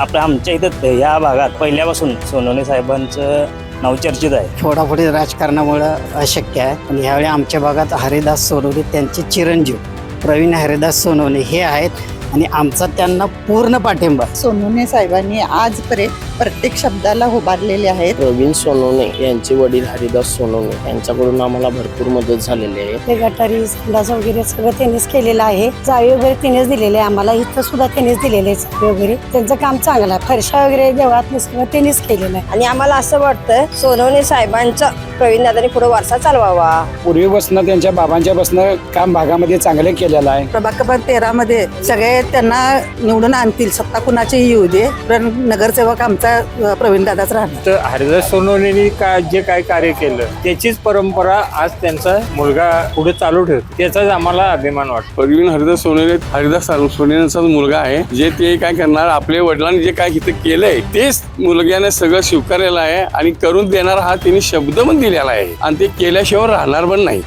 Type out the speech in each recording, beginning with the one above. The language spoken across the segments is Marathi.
आपल्या आमच्या इथं या भागात पहिल्यापासून सोनवणे साहेबांचं नाव चर्चित आहे. फोडाफोडी राजकारणामुळं अशक्य आहे. पण ह्यावेळी आमच्या भागात हरिदास सोनवणे त्यांचे चिरंजीव प्रवीण हरिदास सोनवणे हे आहेत आणि आमचा त्यांना पूर्ण पाठिंबा. सोनवणे साहेबांनी आजपर्यंत प्रत्येक शब्दाला उभारलेले आहेत. प्रवीण सोनवणे यांचे वडील हरिदास सोनवणे यांच्याकडून आम्हाला भरपूर मदत झालेली आहे. ते गटारी संडास वगैरे सगळं त्यांनीच केलेलं आहे. जाळी वगैरे त्यांनीच दिलेले आहे आम्हाला. इथं सुद्धा त्यांनीच दिलेले आहे जाळी वगैरे. त्यांचं काम चांगलं आहे. फरशा वगैरे देवळात सगळं त्यांनीच केलेलं आहे. आणि आम्हाला असं वाटतं सोनवणे साहेबांचा प्रवीण दादांनी पुढे वारसा चालवावा. पूर्वीपासून त्यांच्या बाबांच्या पासून काम भागामध्ये चांगले केलेलं आहे. प्रभाग क्रमांक 13 मध्ये सगळे त्यांना निवडून आणतील. सत्ता कुणाचीही येऊ दे, पण नगरसेवक आमचा प्रवीण दादाच राहणार. तर हरिदास सोनवणेंनी जे काय कार्य केलं त्याचीच परंपरा आज त्यांचा मुलगा पुढे चालू ठेवतो. त्याचाच आम्हाला अभिमान वाटतो. प्रवीण हरिदास सोनवणे हरिदास सोनवणेंचा मुलगा आहे. जे ते काय करणार, आपल्या वडिलांनी जे काय इथं केलंय तेच मुलग्याने सगळं स्वीकारलेलं आहे आणि करून देणार हा त्यांनी शब्द पण दिलेला आहे आणि ते केल्याशिवाय राहणार पण नाही.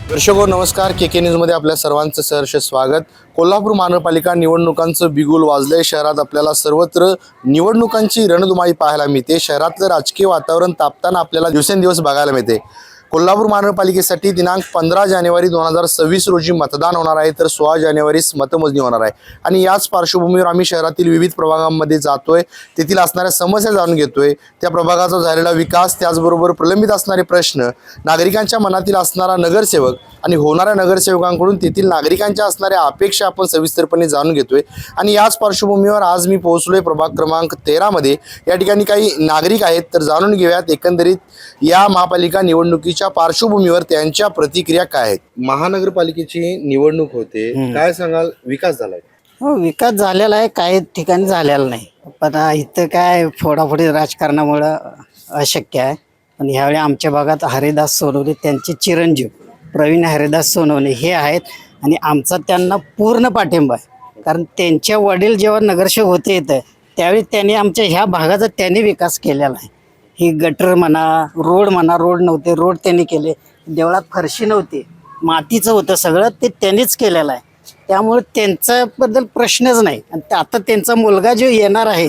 दर्शको नमस्कार, के न्यूजमध्ये आपल्या सर्वांचं सहर्ष स्वागत. कोल्हापूर महानगरपालिका निवडणुकांचं बिगुल वाजलंय. शहरात आपल्याला सर्वत्र निवडणुकांची रणधुमाळी पाहायला मिळते. शहरातलं राजकीय वातावरण तापताना आपल्याला दिवसेंदिवस बघायला मिळते. कोल्हापूर महानगरपालिकेसाठी दिनांक 15 जानेवारी 2026 रोजी मतदान होणार आहे, तर 16 जानेवारीस मतमोजणी होणार आहे. आणि याच पार्श्वभूमीवर आम्ही शहरातील विविध प्रभागांमध्ये जातोय, तेथील असणाऱ्या समस्या जाणून घेतोय, त्या प्रभागाचा झालेला विकास, त्याचबरोबर प्रलंबित असणारे प्रश्न, नागरिकांच्या मनातील असणारा नगरसेवक आणि होणाऱ्या नगरसेवकांकडून तेथील नागरिकांच्या असणाऱ्या अपेक्षा आपण सविस्तरपणे जाणून घेतोय. आणि याच पार्श्वभूमीवर आज मी पोहोचलोय प्रभाग क्रमांक 13 मध्ये. या ठिकाणी काही नागरिक आहेत, तर जाणून घेऊयात एकंदरीत या महापालिका निवडणुकीच्या पार्श्वभूमीवर त्यांच्या प्रतिक्रिया काय आहेत. महानगरपालिकेची निवडणूक होते, काय सांगाल, विकास झालाय? हो, विकास झालेला आहे, काही ठिकाणी झालेला नाही. पण इथं काय फोडाफोडी राजकारणामुळं अशक्य आहे. पण ह्यावेळी आमच्या भागात हरिदास सोनवणे त्यांचे चिरंजीव प्रवीण हरिदास सोनवणे हे आहेत आणि आमचा त्यांना पूर्ण पाठिंबा आहे. कारण त्यांच्या वडील जेव्हा नगरसेवक होते इथं, त्यावेळी त्यांनी आमच्या ह्या भागाचा त्यांनी विकास केलेला आहे. ही गटर म्हणा, रोड म्हणा, रोड नव्हते, रोड त्यांनी केले. देवळात फरशी नव्हती, मातीचं होतं सगळं, ते त्यांनीच केलेलं आहे. त्यामुळे त्यांच्याबद्दल प्रश्नच नाही. आणि आता त्यांचा मुलगा जो येणार आहे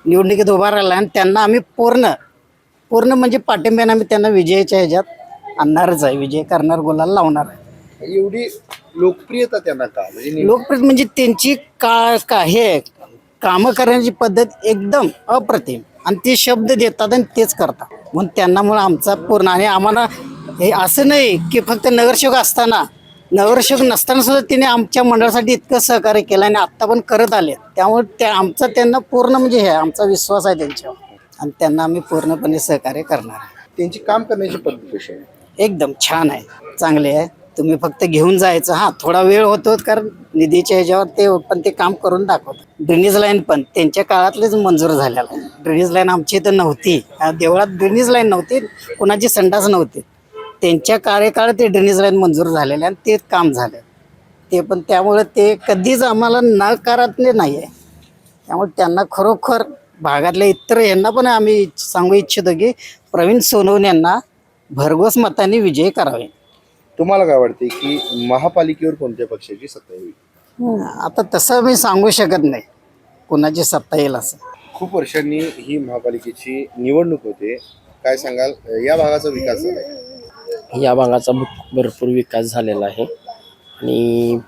निवडणुकीत उभा राहिला, आणि त्यांना आम्ही पूर्ण म्हणजे पाठिंब्याने आम्ही त्यांना विजयाच्या ह्याच्यात आणणारच आहे. विजय करणार, गुलाल लावणार आहे. एवढी लोकप्रियता त्यांना का? म्हणजे लोकप्रिय म्हणजे त्यांची हे कामं करण्याची पद्धत एकदम अप्रतिम, आणि ते शब्द देतात आणि तेच करतात. म्हणून त्यांनामुळे आमचा पूर्ण. आणि आम्हाला हे असं नाही की फक्त नगरसेवक असताना, नगरसेवक नसताना सुद्धा तिने आमच्या मंडळासाठी इतकं सहकार्य केलं आणि आत्ता पण करत आले. त्यामुळे आमचा त्यांना पूर्ण म्हणजे हे आमचा विश्वास आहे त्यांच्यावर, आणि त्यांना आम्ही पूर्णपणे सहकार्य करणार आहे. त्यांची काम करण्याची पद्धत कशी आहे? एकदम छान आहे, चांगले आहे. तुम्ही फक्त घेऊन जायचं. हां, थोडा वेळ होतो कारण निधीच्या ह्याच्यावर ते, पण ते काम करून दाखवतात. ड्रेनेज लाईन पण त्यांच्या काळातलेच मंजूर झालेला आहे. ड्रेनेज लाईन आमची इथं नव्हती, देवळात ड्रेनेज लाईन नव्हती, कोणाची संडास नव्हती. त्यांच्या कार्यकाळात ते ड्रेनेज लाईन मंजूर झालेले आणि ते काम झालं ते पण. त्यामुळे ते कधीच आम्हाला नकारात्मक नाही आहे. त्यामुळे त्यांना खरोखर भागातल्या इतर यांना पण आम्ही सांगू इच्छितो की प्रवीण सोनवणे यांना भरघोस मतांनी विजय करावे. तुम्हाला काय वाटते की महापालिकेवर कोणत्या पक्षाची सत्ता येईल? आता तसं मी सांगू शकत नाही कोणाची सत्ता येईल असं. खूप वर्षांनी ही महापालिकेची निवडणूक होते, काय सांगाल, या भागाचा विकास झालाय? या भागाचा भरपूर विकास झालेला आहे. आणि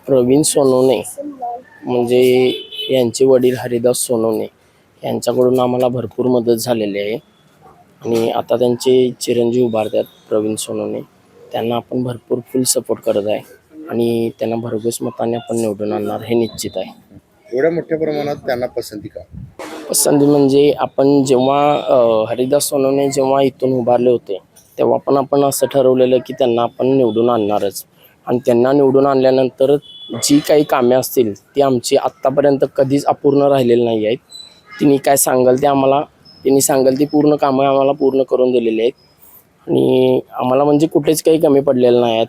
प्रवीण सोनवणे म्हणजे यांचे वडील हरिदास सोनवणे यांच्याकडून आम्हाला भरपूर मदत झालेली आहे. आणि आता त्यांचे चिरंजीव उभारतात प्रवीण सोनवणे, त्यांना आपण भरपूर फुल सपोर्ट करत आहे आणि त्यांना भरघोस मताने आपण निवडून आणणार हे निश्चित आहे. एवढ्या मोठ्या प्रमाणात त्यांना पसंती का? पसंती म्हणजे आपण जेव्हा हरिदास सोनवणे जेव्हा इथून उभारले होते तेव्हा पण आपण असं ठरवलेलं की त्यांना आपण निवडून आणणारच. आणि त्यांना निवडून आणल्यानंतर जी काही कामे असतील ती आमची आत्तापर्यंत कधीच अपूर्ण राहिलेली नाही आहेत. तिने काय सांगाल ते आम्हाला, त्यांनी सांगाल ती पूर्ण कामं आम्हाला पूर्ण करून दिलेली आहेत. आणि आम्हाला म्हणजे कुठेच काही कमी पडलेलं नाही आहे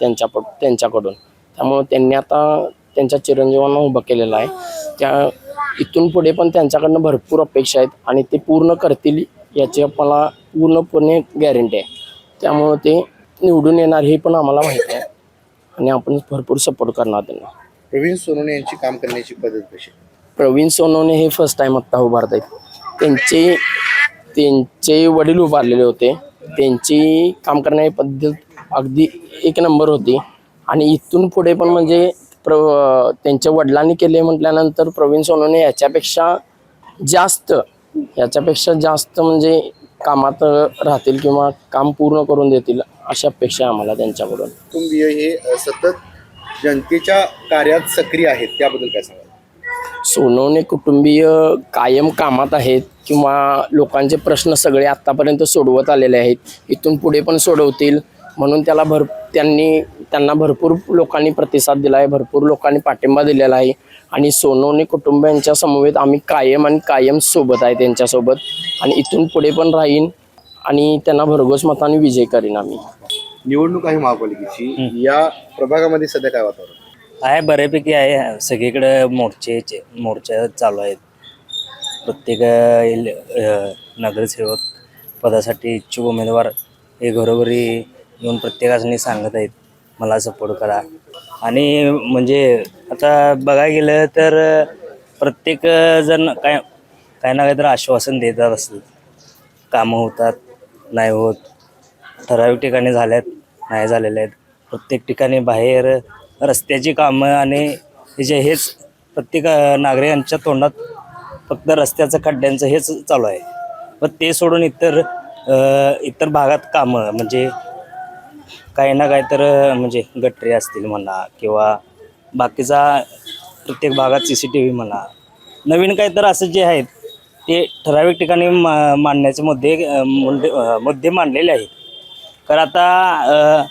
त्यांच्याकडून. त्यामुळे त्यांनी आता त्यांच्या चिरंजीवांना उभं केलेलं आहे. त्या इथून पुढे पण त्यांच्याकडनं भरपूर अपेक्षा आहेत आणि ते पूर्ण करतील याची आम्हाला पूर्णपणे गॅरंटी आहे. त्यामुळे ते निवडून येणार हे पण आम्हाला माहिती आहे आणि आपण भरपूर सपोर्ट करणार त्यांना. प्रवीण सोनवणे यांची काम करण्याची पद्धत कशी? प्रवीण सोनवणे हे फर्स्ट टाइम आत्ता उभारत आहेत. त्यांचे वडील उभारलेले होते. त्यांची काम करण्याची पद्धत अगदी एक नंबर होती. आणि इथून पुढे पण म्हणजे त्यांच्या वडिलांनी केले म्हटल्यानंतर प्रवीण सोनवणे याच्यापेक्षा जास्त म्हणजे कामात राहतील किंवा काम पूर्ण करून देतील अशा अपेक्षा आम्हाला त्यांच्याकडून. कुटुंबीय हे सतत जनतेच्या कार्यात सक्रिय आहेत, त्याबद्दल काय सांगाल? सोनवणे कुटुंबीय कायम कामात आहेत किंवा लोकांचे प्रश्न सगळे आत्तापर्यंत सोडवत आलेले आहेत. इथून पुढे पण सोडवतील म्हणून त्यांना भरपूर लोकांनी प्रतिसाद दिला आहे, भरपूर लोकांनी पाठिंबा दिलेला आहे. आणि सोनवणे कुटुंबियांच्या समवेत आम्ही कायम सोबत आहे त्यांच्यासोबत. आणि इथून पुढे पण राहीन आणि त्यांना भरघोस मताने विजय करीन आम्ही. निवडणूक आहे महापालिकेची, या प्रभागामध्ये सध्या काय वातावरण आहे? बऱ्यापैकी आहे. सगळीकडे मोर्चा चालू आहेत. प्रत्येक नगरसेवक पदासाठी इच्छुक उमेदवार हे घरोघरी येऊन प्रत्येकाने सांगत आहेत मला सपोर्ट करा. आणि म्हणजे आता बघायला गेलं तर प्रत्येक जण काय ना काहीतरी आश्वासन देतात असतात. कामं होतात, नाही होत, ठराविक ठिकाणी झाल्यात, नाही झालेले आहेत. प्रत्येक ठिकाणी बाहेर रस्त्याची कामं आणि हेच प्रत्येक नागरिकांच्या तोंडात फक्त रस्त्याचं खड्ड्यांचं हेच चालू आहे. पण ते सोडून इतर भागात कामं म्हणजे काही ना काही तर म्हणजे गटरी असतील म्हणा किंवा बाकीचा प्रत्येक भागात CCTV म्हणा, नवीन काही तर असं जे आहेत ते ठराविक ठिकाणी मांडण्याचे मुद्दे मांडलेले आहेत. तर आता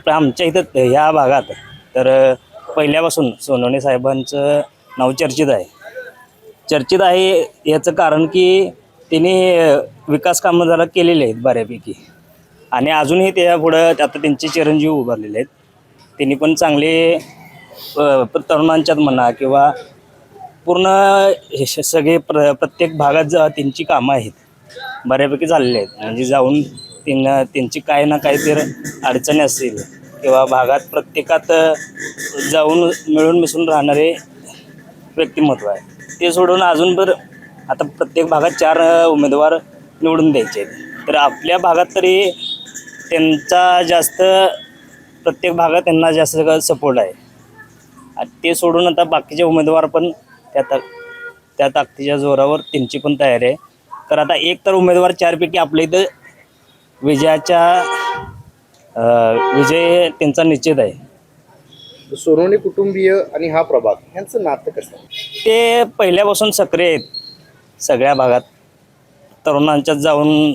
आमच्या इथं ह्या भागात तर पहिल्यापासून सोनवणे साहेबांचं नाव चर्चित आहे. याचं कारण की त्यांनी विकास कामं जरा केलेले आहेत बऱ्यापैकी. आणि अजूनही त्या पुढं आता त्यांचे चिरंजीव उभारलेले आहेत. त्यांनी पण चांगले तरुणांच्यात म्हणा किंवा पूर्ण सगळे प्रत्येक भागात त्यांची कामं आहेत बऱ्यापैकी झालेली आहेत. म्हणजे जाऊन त्यांची काही ना काहीतरी अडचणी असतील किंवा भागात प्रत्येकात जाऊन मिळून मिसळून राहणारे व्यक्तिमत्व आहे. ते सोडून अजून आता प्रत्येक भागात 4 उमेदवार निवडून द्यायचे आहेत. तर आपल्या भागात तरी प्रत्येक भागात त्यांना जास्त सपोर्ट आहे. ते सोडून आता बाकीचे उमेदवार पण त्या ताकदीच्या जोरावर त्यांची पण तयारी आहे. तर आता एक तर उमेदवार 4 पैकी आपल्या इथं विजय त्यांचा निश्चित आहे. सोनवणे कुटुंबीय आणि हा प्रभाग यांचं नातं कसं? ते पहिल्यापासून सक्रिय आहेत सगळ्या भागात. तरुणांच्यात जाऊन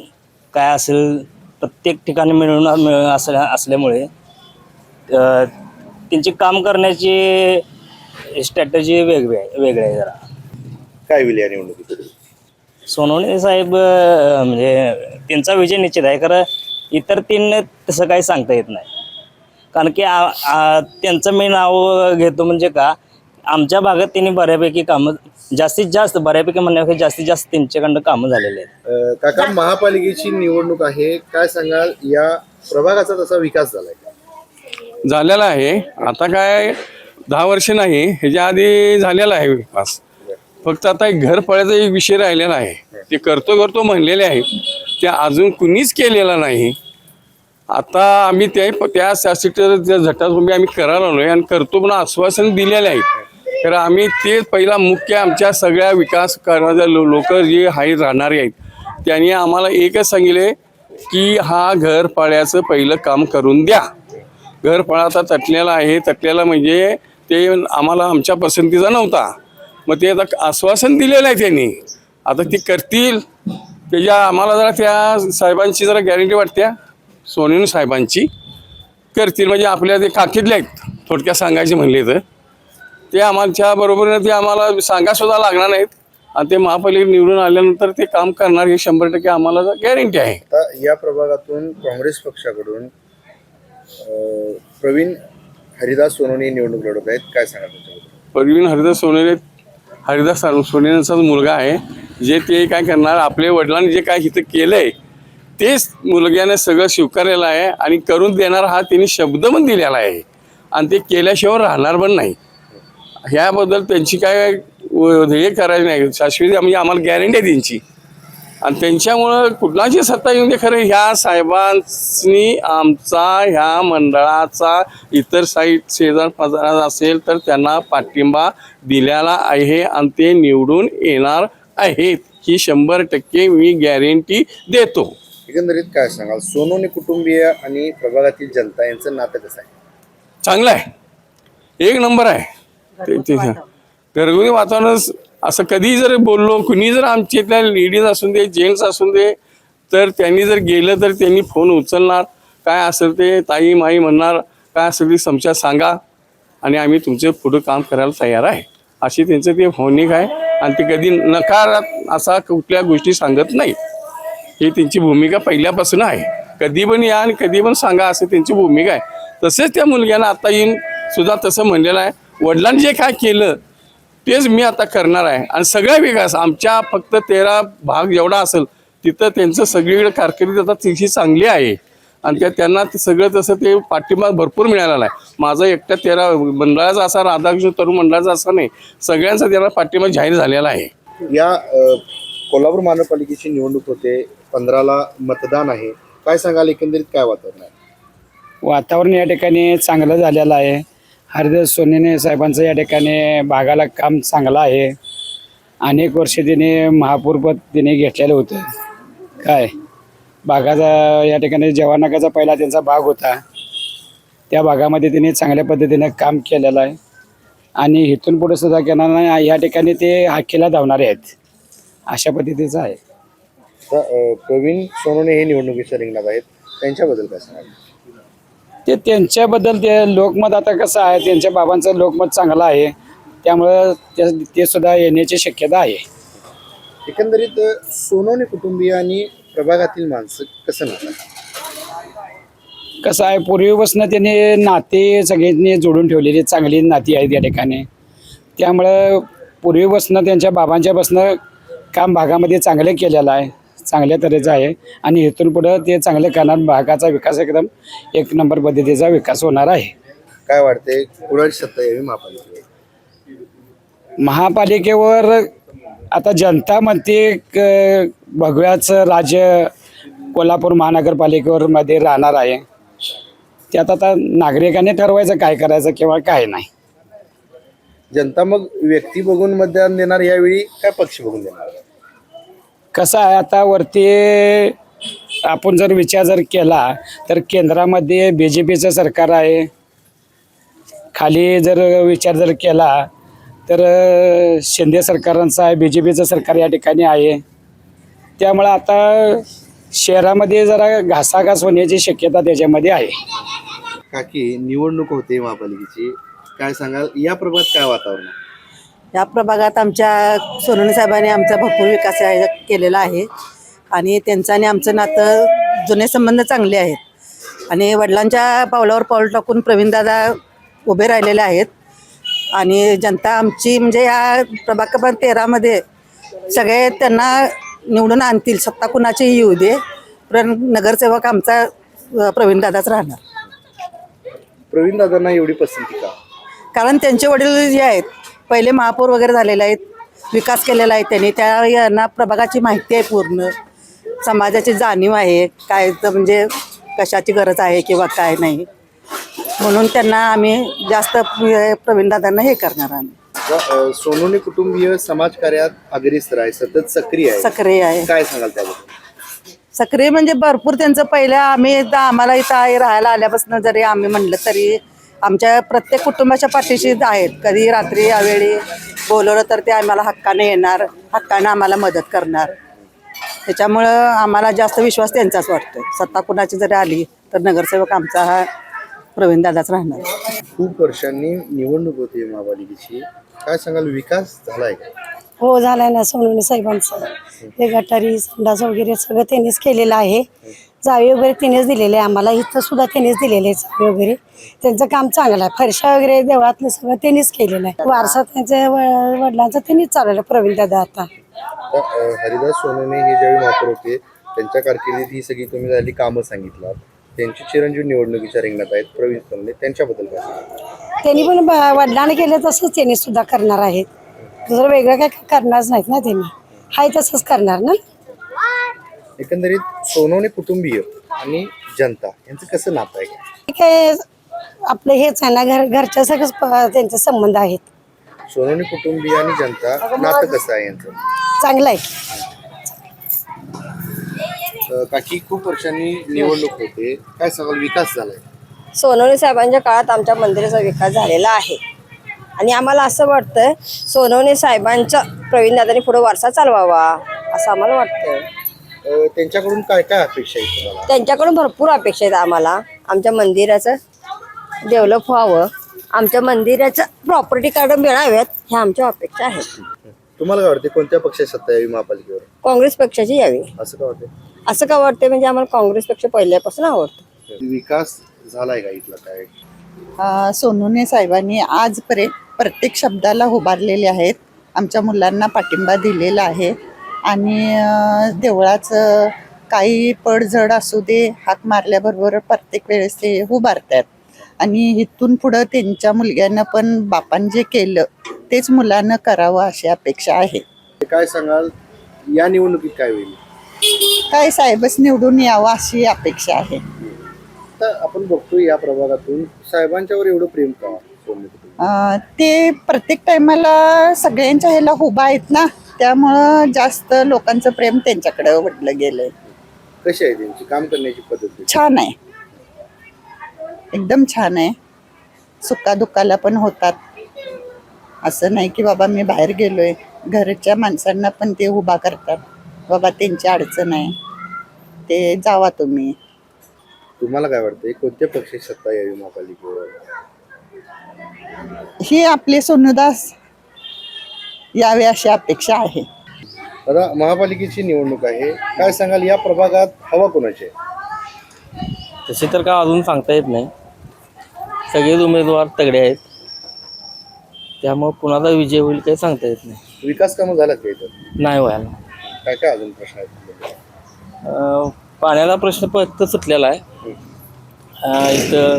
काय असेल प्रत्येक ठिकाणी मिळून असल्यामुळे त्यांची काम करण्याची स्ट्रॅटेजी वेगळी आहे जरा. काय होईल या निवडणुकीत? सोनवणे साहेब म्हणजे त्यांचा विजय निश्चित आहे. कारण इतर 3 तसं काही सांगता येत नाही. कारण की त्यांचं मी नाव घेतो म्हणजे का आमच्या भागात त्यांनी बऱ्यापैकी कामं जास्तीत जास्त जास्तीत जास्त त्यांच्याकडनं कामं झालेले आहेत. काका, महापालिकेची निवडणूक आहे, काय सांगाल? या प्रभागाचा तसा विकास झालेला आहे. आता काय 10 वर्ष नाही, ह्याच्या आधी झालेला आहे विकास. फक्त आता एक घर पळायचा एक विषय राहिलेला आहे. ते करतो म्हणलेले आहे, ते अजून कुणीच केलेला नाही. आता आम्ही त्या झटात आम्ही करायला आलोय आणि करतो पण आश्वासन दिलेले आहेत. तर आम्ही ते पहिला मुख्य आमच्या सगळ्या विकास करणाऱ्या लोक जे आहेत राहणारे आहेत त्यांनी आम्हाला एकच सांगितले की हा घर पाड्याचं पहिलं काम करून द्या. घर पाडा आता तटलेला म्हणजे ते आम्हाला आमच्या पसंतीचा नव्हता. मग ते आता आश्वासन दिलेलं आहे त्यांनी, आता ती करतील. त्याच्या आम्हाला जरा त्या साहेबांची जरा गॅरंटी वाटते, सोनवणे साहेबांची करतील. म्हणजे आपल्या ते काकीतले आहेत थोडक्यात सांगायचे म्हणले तर ते आमच्या बरोबरीनं ते आम्हाला सांगासुद्धा लागणार नाहीत. आणि ते महापालिकेत निवडून आल्यानंतर ते काम करणार हे 100% आम्हाला गॅरंटी आहे. आता या प्रभागातून काँग्रेस पक्षाकडून प्रवीण हरिदास सोनवणे निवडणूक लढवत आहेत, काय सांगा त्याच्याबद्दल? प्रवीण हरिदास सोनवणेंचा मुलगा आहे. जे ते काय करणार, आपल्या वडिलांनी जे काय इथं केलंय तेच मुलग्याने सगळं स्वीकारलेलं आहे आणि करून देणार हा त्यांनी शब्द पण दिलेला आहे. आणि ते केल्याशिवाय राहणार पण नाही. ह्याबद्दल त्यांची काय हे करायचं नाही, शाश्वती म्हणजे आम्हाला गॅरंटी आहे त्यांची. आणि त्यांच्यामुळं कुठलाची सत्ता येऊन दे, खरं ह्या साहेबांनी आमचा ह्या मंडळाचा इतर साईड शेजार पाजारात असेल तर त्यांना पाठिंबा दिलेला आहे आणि ते निवडून येणार आहेत ही 100% मी गॅरंटी देतो. एकंदरीत काय सांगाल, सोनवणे कुटुंबीय आणि प्रभागातील जनता यांचं नातं कसं आहे? चांगलं आहे, एक नंबर आहे. घरगुती वातावरण असं कधी जर बोललो, कुणी जर आमच्या इथल्या लेडीज असून दे, जेंट्स असून दे, तर त्यांनी जर गेलं तर त्यांनी फोन उचलणार, काय असेल ते ताई माई म्हणणार, काय असेल ते समस्या सांगा आणि आम्ही तुमचे पुढं काम करायला तयार आहे, अशी त्यांचं ते भावनिक आहे. आणि ते कधी नकारात असा कुठल्या गोष्टी सांगत नाही. ही त्यांची भूमिका पहिल्यापासून आहे. कधी पण या आणि कधी पण सांगा असं त्यांची भूमिका आहे. तसेच त्या मुलग्यानं आता येऊन सुद्धा तसं म्हणलेलं आहे, वडिलांनी जे काय केलं तेच मी आता करणार आहे. आणि सगळा विकास आमच्या फक्त 13 भाग जेवढा असेल तिथं त्यांचं सगळीकडे कारकिर्दी आता तिची चांगली आहे. आणि त्यांना ते सगळं तसं ते पाठिंबा भरपूर मिळालेला आहे. माझा एकट्या 13 मंडळाचा असा, राधाकृष्ण तरुण मंडळाचा असा नाही, सगळ्यांचा त्यांना पाठिंबा जाहीर झालेला आहे. या कोल्हापूर महानगरपालिकेची निवडणूक होते, 15ला मतदान आहे. काय सांगाल, एकंदरीत काय वातावरण आहे? वातावरण या ठिकाणी चांगलं झालेलं आहे. हरिदास सोनवणे साहेबांचं या ठिकाणी भागाला काम चांगलं आहे. अनेक वर्ष तिने महापौरपद तिने घेतलेलं होतं. काय भागाचा या ठिकाणी जवानागाचा पहिला त्यांचा भाग होता, त्या भागामध्ये तिने चांगल्या पद्धतीने काम केलेलं आहे. आणि इथून पुढे सुद्धा केला या ठिकाणी ते हाकेला धावणारे आहेत, अशा पद्धतीचं आहे. प्रवीण सोनवणे हे निवडणुकीच्या रिंगणात आहेत, त्यांच्याबद्दल काय सांगाल? ते त्यांच्याबद्दल ते लोकमत आता कसं आहे, त्यांच्या बाबांचं लोकमत चांगलं आहे, त्यामुळं ते सुद्धा येण्याची शक्यता आहे. एकंदरीत सोनवणे कुटुंबीय आणि प्रभागातील माणसं कसं नातं? कसं आहे, पूर्वीपासून त्यांनी नाते सगळ्यांनी जोडून ठेवलेली चांगली नाती आहेत या ठिकाणी. त्यामुळं पूर्वीपासून त्यांच्या बाबांच्यापासून काम भागामध्ये चांगलं केलेलं आहे, चांगल्या तऱ्हेचं आहे. आणि इथून पुढं ते चांगलं करणार, भागाचा विकास एकदम 1 नंबर पद्धतीचा विकास होणार आहे. काय वाटते, कुणाची सत्ता यावी महापालिकेवर? महापालिकेवर आता जनता म्हणते भगव्याचं राज्य कोल्हापूर महानगरपालिकेवर मध्ये राहणार आहे. त्यात आता नागरिकांनी ठरवायचं काय करायचं किंवा काय नाही. जनता मग व्यक्ती बघून मतदान देणार यावेळी, काय पक्ष बघून देणार? कसं आहे, आता वरती आपण जर विचार जर केला तर केंद्रामध्ये BJPचं सरकार आहे, खाली जर विचार जर केला तर शिंदे सरकारांचं आहे, BJPचं सरकार या ठिकाणी आहे. त्यामुळं आता शहरामध्ये जरा घासाघास होण्याची शक्यता त्याच्यामध्ये आहे. काकी, निवडणूक होते महापालिकेची, काय सांगाल, या प्रभागात काय वातावरण आहे? या प्रभागात आमच्या सोनवणे साहेबांनी आमचा भरपूर विकास केलेला आहे. आणि त्यांचं आणि आमचं नातं, जुने संबंध चांगले आहेत. आणि वडिलांच्या पावलावर पाऊल टाकून प्रवीणदादा उभे राहिलेले आहेत. आणि जनता आमची म्हणजे या प्रभाग क्रमांक 13मध्ये सगळे त्यांना निवडून आणतील, सत्ता कुणाचीही येऊ दे, पण नगरसेवक आमचा प्रवीणदादाच राहणार. प्रवीणदादांना एवढी पसंती का? कारण त्यांचे वडील जे आहेत पहिले महापौर वगैरे झालेले आहेत, विकास केलेला आहे त्यांनी, त्या यांना प्रभागाची माहिती आहे, पूर्ण समाजाची जाणीव आहे, काय तर म्हणजे कशाची गरज आहे किंवा काय नाही, म्हणून त्यांना आम्ही जास्त प्रवीणदादांना हे करणार. आम्ही सोनवणे कुटुंबीय समाजकार्यात अग्रेसर आहे, सतत सक्रिय आहे. काय सांगाल त्याबद्दल? सक्रिय म्हणजे भरपूर त्यांचं पहिलं आम्हाला इथं राहायला आल्यापासून जरी आम्ही म्हणलं तरी आमच्या प्रत्येक कुटुंबाच्या पाठीशी आहेत. कधी रात्री यावेळी बोलवलं तर ते आम्हाला हक्काने येणार, हक्काने आम्हाला मदत करणार. त्याच्यामुळं आम्हाला जास्त विश्वास त्यांचाच वाटतो. सत्ता कुणाची जरी आली तर नगरसेवक आमचा हा प्रवीणदादाच राहणार. खूप वर्षांनी निवडणूक होती महापालिकेची, काय सांगाल, विकास झालाय का? हो, झालाय ना. सोनवणे साहेबांचं ते गटारी संडास वगैरे सगळं त्यांनीच केलेलं आहे. जाळी वगैरे त्यांनीच दिलेले आहे आम्हाला, इथं सुद्धा त्यांनीच दिलेले आहे जाळी वगैरे. त्यांचं काम चांगलं आहे. फरशा वगैरे देवळातलं सगळं त्यांनीच केलेलं आहे. वारसा त्यांच्या वडिलांचा त्यांनीच चालवलं प्रवीणदादा. आता हरिदास सोनवणे हे ज्यावेळी महापौर होते त्यांच्या कारकिर्दीत ही सगळी तुम्ही झाली कामं सांगितलं, त्यांची चिरंजीव निवडणुकीच्या रिंगणात आहेत प्रवीण सोनवणे, त्यांच्याबद्दल काय? त्यांनी पण वडिलांनी केलं तसंच त्यांनी सुद्धा करणार आहेत. दुसरं वेगळं काय करणारच नाहीत ना त्यांनी, हाय तसंच करणार ना. एकंदरीत सोनवणे कुटुंबीय आणि जनता यांचं कसं नातं आहे? हे काय आपलं हेच आहे ना, घरच्या सगळंच त्यांचे संबंध आहेत. सोनवणे कुटुंबीय आणि जनता नातं कसं आहे यांचं? चांगलं आहे. काकी, खूप वर्षांनी निवडणूक होते, काय सांगाल, विकास झालाय? सोनवणे साहेबांच्या काळात आमच्या मंदिराचा विकास झालेला आहे आणि आम्हाला असं वाटतं सोनवणे साहेबांचा प्रवीण दादांनी पुढे वारसा चालवावा असं आम्हाला वाटतं. त्यांच्याकडून काय काय अपेक्षा आहे तुम्हाला? त्यांच्याकडून भरपूर अपेक्षा आहेत आम्हाला. आमच्या मंदिराचं डेव्हलप व्हावं, आमच्या मंदिराचं प्रॉपर्टी कार्ड मिळाव्यात, ह्या आमच्या अपेक्षा आहेत. तुम्हाला काय वाटते, कोणत्या पक्षाची सत्ता यावी महापालिकेवर? काँग्रेस पक्षाची यावी. असं काय वाटते? असं का वाटतं म्हणजे आम्हाला काँग्रेस पक्ष पहिल्यापासून आवडतं. विकास झालाय का इथला काय? सोनवणे साहेबांनी आजपर्यंत प्रत्येक शब्दाला उभारलेले आहेत, आमच्या मुलांना पाठिंबा दिलेला आहे आणि देवळाचं काही पडझड असू दे, हाक मारल्याबरोबर प्रत्येक वेळेस ते उभारतात आणि इथून पुढं त्यांच्या मुलग्यानं पण बापान जे केलं तेच मुलांना करावं अशी अपेक्षा आहे. काय सांगाल, या निवडणुकीत काय होईल? काय साहेबच निवडून यावं अशी अपेक्षा आहे. तर आपण बघतो या प्रभागातून साहेबांच्यावर एवढं प्रेम का ते प्रत्येक टायमाला सगळ्यांच्या ह्याला उभा आहेत ना, त्यामुळं जास्त लोकांचं प्रेम त्यांच्याकडे वळलं गेलंय. कशी आहे त्यांची काम करण्याची पद्धत? छान आहे, एकदम छान आहे. सुखादुखाला पण होतात, असं नाही की बाबा मी बाहेर गेलोय, घरच्या माणसांना पण ते उभा करतात, बाबा त्यांची अडचण आहे, ते जावा तुम्ही. तुम्हाला काय वाटतंय, कोणत्या पक्षाची सत्ता यावी महापालिकेवर? ही आपले सोनूदास यावे अशी अपेक्षा आहे. आता महापालिकेची निवडणूक आहे, काय सांगाल, या प्रभागात हवा कोणाची आहे? तसे तर काय अजून सांगता येत नाही, सगळेच उमेदवार तगडे आहेत, त्यामुळे कुणाचा विजय होईल काही सांगता येत नाही. विकास कामं झालं का इथं? नाही व्हायला. काय काय अजून प्रश्न आहेत? पाण्याचा प्रश्न फक्त सुटलेला आहे. इथं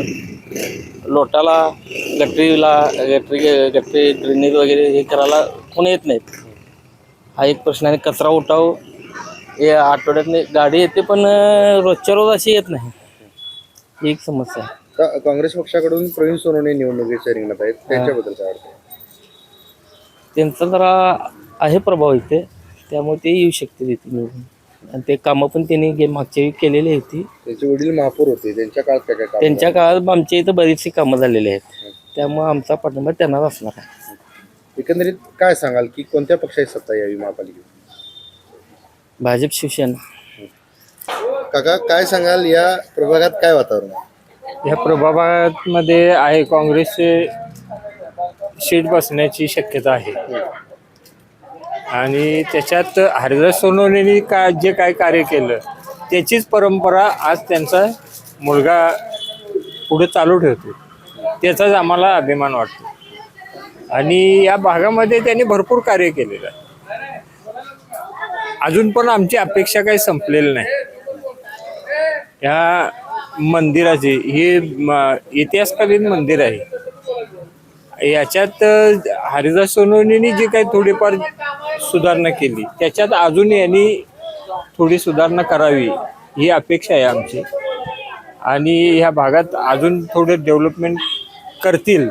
लोटाला गटरी ड्रेनेज वगैरे हे करायला कोणी येत नाहीत, हा एक प्रश्न आहे. कचरा उठाव हे आठवड्यातने गाडी येते पण रोजच्या रोज अशी येत नाही, ही एक समस्या आहे. तर काँग्रेस पक्षाकडून प्रवीण सोनवणे निवडणुकीच्या रिंगणात आहेत, त्यांच्याबद्दल काय वाटतं? त्यांचा जरा आहे प्रभाव इथे, त्यामुळे ते येऊ शकते इथे निवडून. आणि ते कामं पण त्यांनी मागच्या वेळी केलेली होती. त्यांचे वडील महापौर होते, त्यांच्या काळात काय काय? त्यांच्या काळात आमच्या इथं बरीचशी कामं झालेली आहेत, त्यामुळे आमचा पाठिंबा त्यांनाच असणार आहे. एकंदरीत काय सांगाल की कोणत्या पक्षाची सत्ता यावी महापालिकेत? भाजप शिवसेना. काका, काय सांगाल, या प्रभागात काय वातावरण आहे? या प्रभागामध्ये आहे काँग्रेसचे सीट बसण्याची शक्यता आहे आणि त्याच्यात हरिदास सोनवणेंनी जे काय कार्य केलं त्याचीच परंपरा आज त्यांचा मुलगा पुढे चालू ठेवतो, त्याचाच आम्हाला अभिमान वाटतो. आणि या भागामध्ये त्यांनी भरपूर कार्य केलेलं आहे. अजून पण आमची अपेक्षा काही संपलेली नाही. या मंदिराचे हे इतिहासकालीन मंदिर आहे, याच्यात हरिदास सोनवणेंनी जे काही थोडीफार सुधारणा केली त्याच्यात अजून यांनी थोडी सुधारणा करावी ही अपेक्षा आहे आमची. आणि ह्या भागात अजून थोडं डेव्हलपमेंट करतील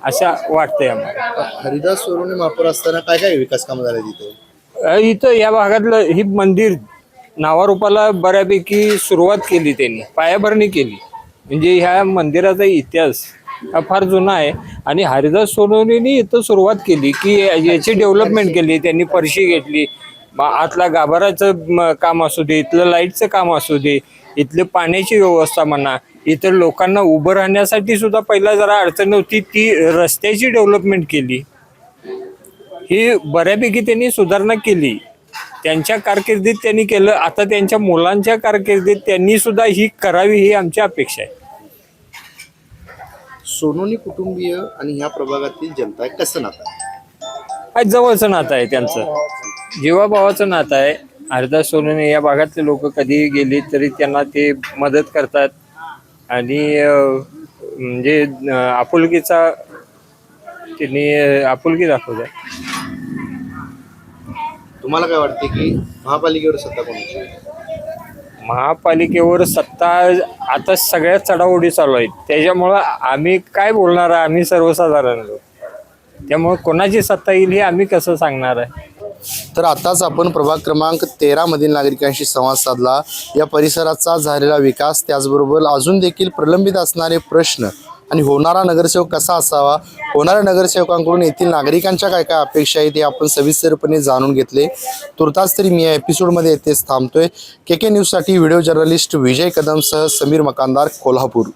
असं वाटतंय आम्हाला. हरिदास सोनवणे महापौर असताना काय काय विकास कामं झाले तिथे? इथं या भागातलं ही मंदिर नावारूपाला बऱ्यापैकी सुरुवात केली, त्यांनी पायाभरणी केली. म्हणजे ह्या मंदिराचा इतिहास हा फार जुना आहे आणि हरिदास सोनवणेंनी इथं सुरुवात केली की याची डेव्हलपमेंट केली. त्यांनी फरशी घेतली, आतला गाभाराचं काम असू दे, इथलं लाईटचं काम असू दे, इथली पाण्याची व्यवस्था म्हणा, इतर लोकांना उभं राहण्यासाठी सुद्धा पहिला जरा अडचण होती, ती रस्त्याची डेव्हलपमेंट केली. ही बऱ्यापैकी त्यांनी सुधारणा केली. त्यांच्या कारकिर्दीत त्यांनी केलं, आता त्यांच्या मुलांच्या कारकिर्दीत त्यांनी सुद्धा ही करावी ही आमची अपेक्षा आहे. सोनवणे कुटुंबीय आणि ह्या प्रभागातील जनता कसं नातं आहे? आज जवळचं नातं आहे त्यांचं, जीवाभावाचं नातं आहे. हरिदास सोनवणे या भागातले लोक कधीही गेली तरी त्यांना ते मदत करतात आणि म्हणजे आपुलकी दाखवतात. तुम्हाला काय वाटते की महापालिकेवर सत्ता कोणाची आहे? महापालिकेवर सत्ता आता सगळ्या चढाओढी चालू आहेत, त्याच्यामुळं आम्ही काय बोलणार आहे, आम्ही सर्वसाधारण लोक. त्यामुळे कोणाची सत्ता येईल हे आम्ही कसं सांगणार आहे. तर आताच आपण प्रभाग क्रमांक 13 मधील नागरिकांशी संवाद साधला. या परिसराचा झालेला विकास, त्याचबरोबर अजून देखील प्रलंबित असणारे प्रश्न आणि होणारा नगरसेवक कसा असावा, होणाऱ्या नगरसेवकांकडून येथील नागरिकांच्या काय काय अपेक्षा आहेत हे आपण सविस्तरपणे जाणून घेतले. तुर्तास तरी मी या एपिसोडमध्ये येथेच थांबतोय. KK न्यूजसाठी व्हिडिओ जर्नलिस्ट विजय कदमसह समीर मकानदार, कोल्हापूर.